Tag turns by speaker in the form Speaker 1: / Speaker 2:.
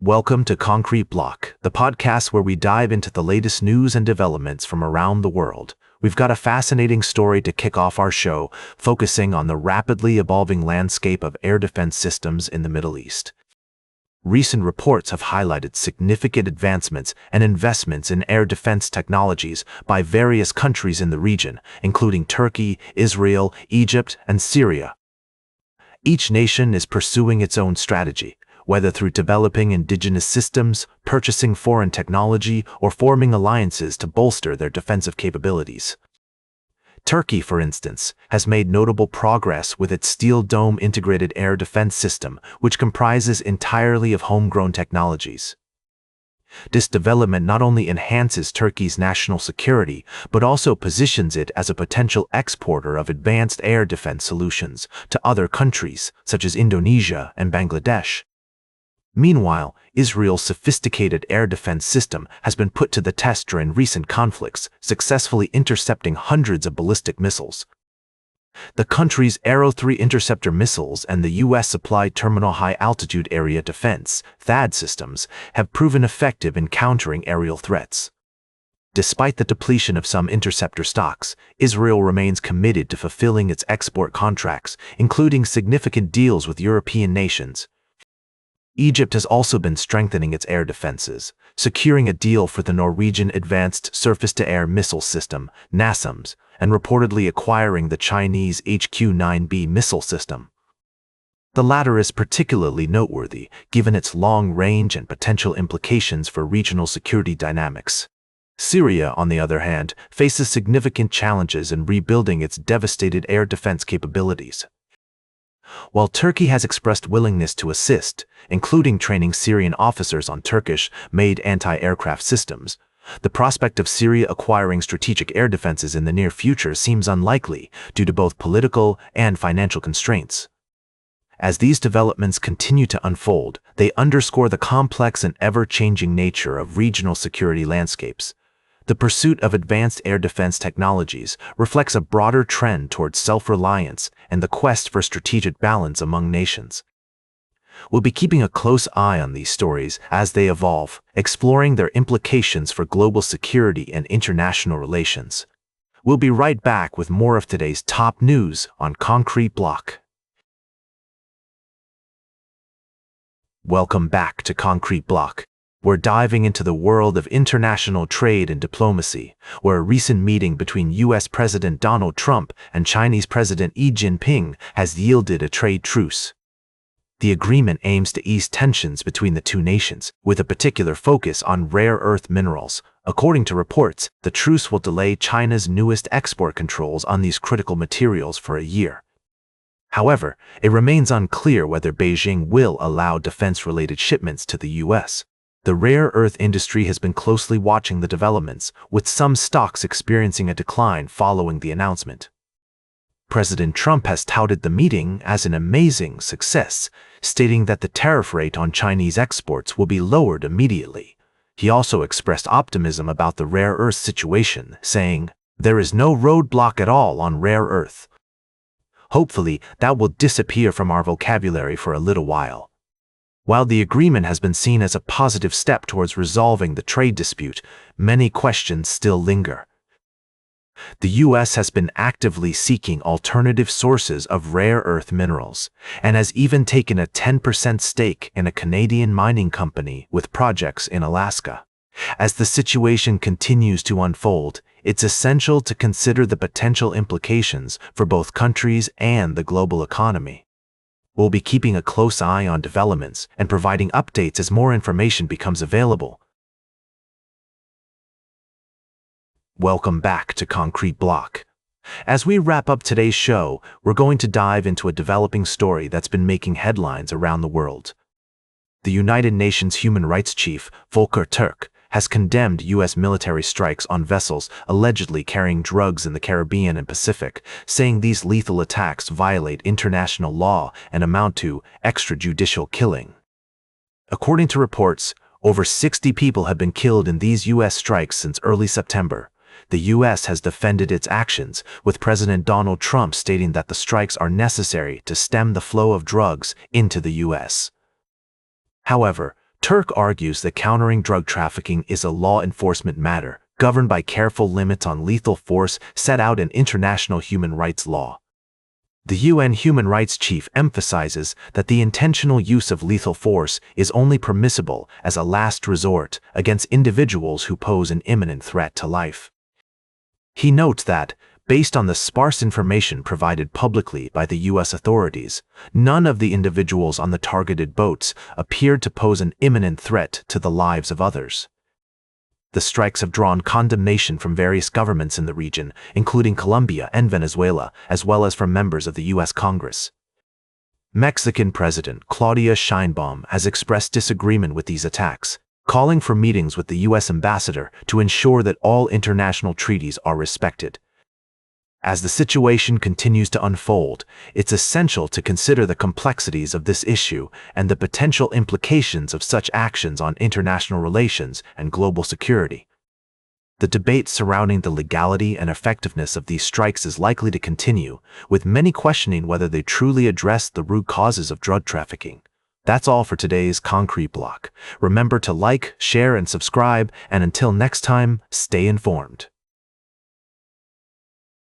Speaker 1: Welcome to Concrete Block, the podcast where we dive into the latest news and developments from around the world. We've got a fascinating story to kick off our show, focusing on the rapidly evolving landscape of air defense systems in the Middle East. Recent reports have highlighted significant advancements and investments in air defense technologies by various countries in the region, including Turkey, Israel, Egypt, and Syria. Each nation is pursuing its own strategy, whether through developing indigenous systems, purchasing foreign technology, or forming alliances to bolster their defensive capabilities. Turkey, for instance, has made notable progress with its Steel Dome integrated air defense system, which comprises entirely of homegrown technologies. This development not only enhances Turkey's national security, but also positions it as a potential exporter of advanced air defense solutions to other countries, such as Indonesia and Bangladesh. Meanwhile, Israel's sophisticated air defense system has been put to the test during recent conflicts, successfully intercepting hundreds of ballistic missiles. The country's Arrow 3 interceptor missiles and the U.S.-supplied Terminal High Altitude Area Defense (THAAD) systems have proven effective in countering aerial threats. Despite the depletion of some interceptor stocks, Israel remains committed to fulfilling its export contracts, including significant deals with European nations. Egypt has also been strengthening its air defenses, securing a deal for the Norwegian Advanced Surface-to-Air Missile System, NASAMS, and reportedly acquiring the Chinese HQ-9B missile system. The latter is particularly noteworthy, given its long range and potential implications for regional security dynamics. Syria, on the other hand, faces significant challenges in rebuilding its devastated air defense capabilities. While Turkey has expressed willingness to assist, including training Syrian officers on Turkish-made anti-aircraft systems, the prospect of Syria acquiring strategic air defenses in the near future seems unlikely due to both political and financial constraints. As these developments continue to unfold, they underscore the complex and ever-changing nature of regional security landscapes. The pursuit of advanced air defense technologies reflects a broader trend towards self-reliance and the quest for strategic balance among nations. We'll be keeping a close eye on these stories as they evolve, exploring their implications for global security and international relations. We'll be right back with more of today's top news on Concrete Block. Welcome back to Concrete Block. We're diving into the world of international trade and diplomacy, where a recent meeting between U.S. President Donald Trump and Chinese President Xi Jinping has yielded a trade truce. The agreement aims to ease tensions between the two nations, with a particular focus on rare earth minerals. According to reports, the truce will delay China's newest export controls on these critical materials for a year. However, it remains unclear whether Beijing will allow defense-related shipments to the U.S. The rare earth industry has been closely watching the developments, with some stocks experiencing a decline following the announcement. President Trump has touted the meeting as an amazing success, stating that the tariff rate on Chinese exports will be lowered immediately. He also expressed optimism about the rare earth situation, saying, "There is no roadblock at all on rare earth. Hopefully, that will disappear from our vocabulary for a little while." While the agreement has been seen as a positive step towards resolving the trade dispute, many questions still linger. The U.S. has been actively seeking alternative sources of rare earth minerals, and has even taken a 10% stake in a Canadian mining company with projects in Alaska. As the situation continues to unfold, it's essential to consider the potential implications for both countries and the global economy. We'll be keeping a close eye on developments and providing updates as more information becomes available. Welcome back to Concrete Block. As we wrap up today's show, we're going to dive into a developing story that's been making headlines around the world. The United Nations Human Rights Chief, Volker Turk, has condemned U.S. military strikes on vessels allegedly carrying drugs in the Caribbean and Pacific, saying these lethal attacks violate international law and amount to extrajudicial killing. According to reports, over 60 people have been killed in these U.S. strikes since early September. The U.S. has defended its actions, with President Donald Trump stating that the strikes are necessary to stem the flow of drugs into the U.S. However, Turk argues that countering drug trafficking is a law enforcement matter, governed by careful limits on lethal force set out in international human rights law. The UN human rights chief emphasizes that the intentional use of lethal force is only permissible as a last resort against individuals who pose an imminent threat to life. He notes that, based on the sparse information provided publicly by the U.S. authorities, none of the individuals on the targeted boats appeared to pose an imminent threat to the lives of others. The strikes have drawn condemnation from various governments in the region, including Colombia and Venezuela, as well as from members of the U.S. Congress. Mexican President Claudia Sheinbaum has expressed disagreement with these attacks, calling for meetings with the U.S. ambassador to ensure that all international treaties are respected. As the situation continues to unfold, it's essential to consider the complexities of this issue and the potential implications of such actions on international relations and global security. The debate surrounding the legality and effectiveness of these strikes is likely to continue, with many questioning whether they truly address the root causes of drug trafficking. That's all for today's Concrete Block. Remember to like, share, and subscribe, and until next time, stay informed.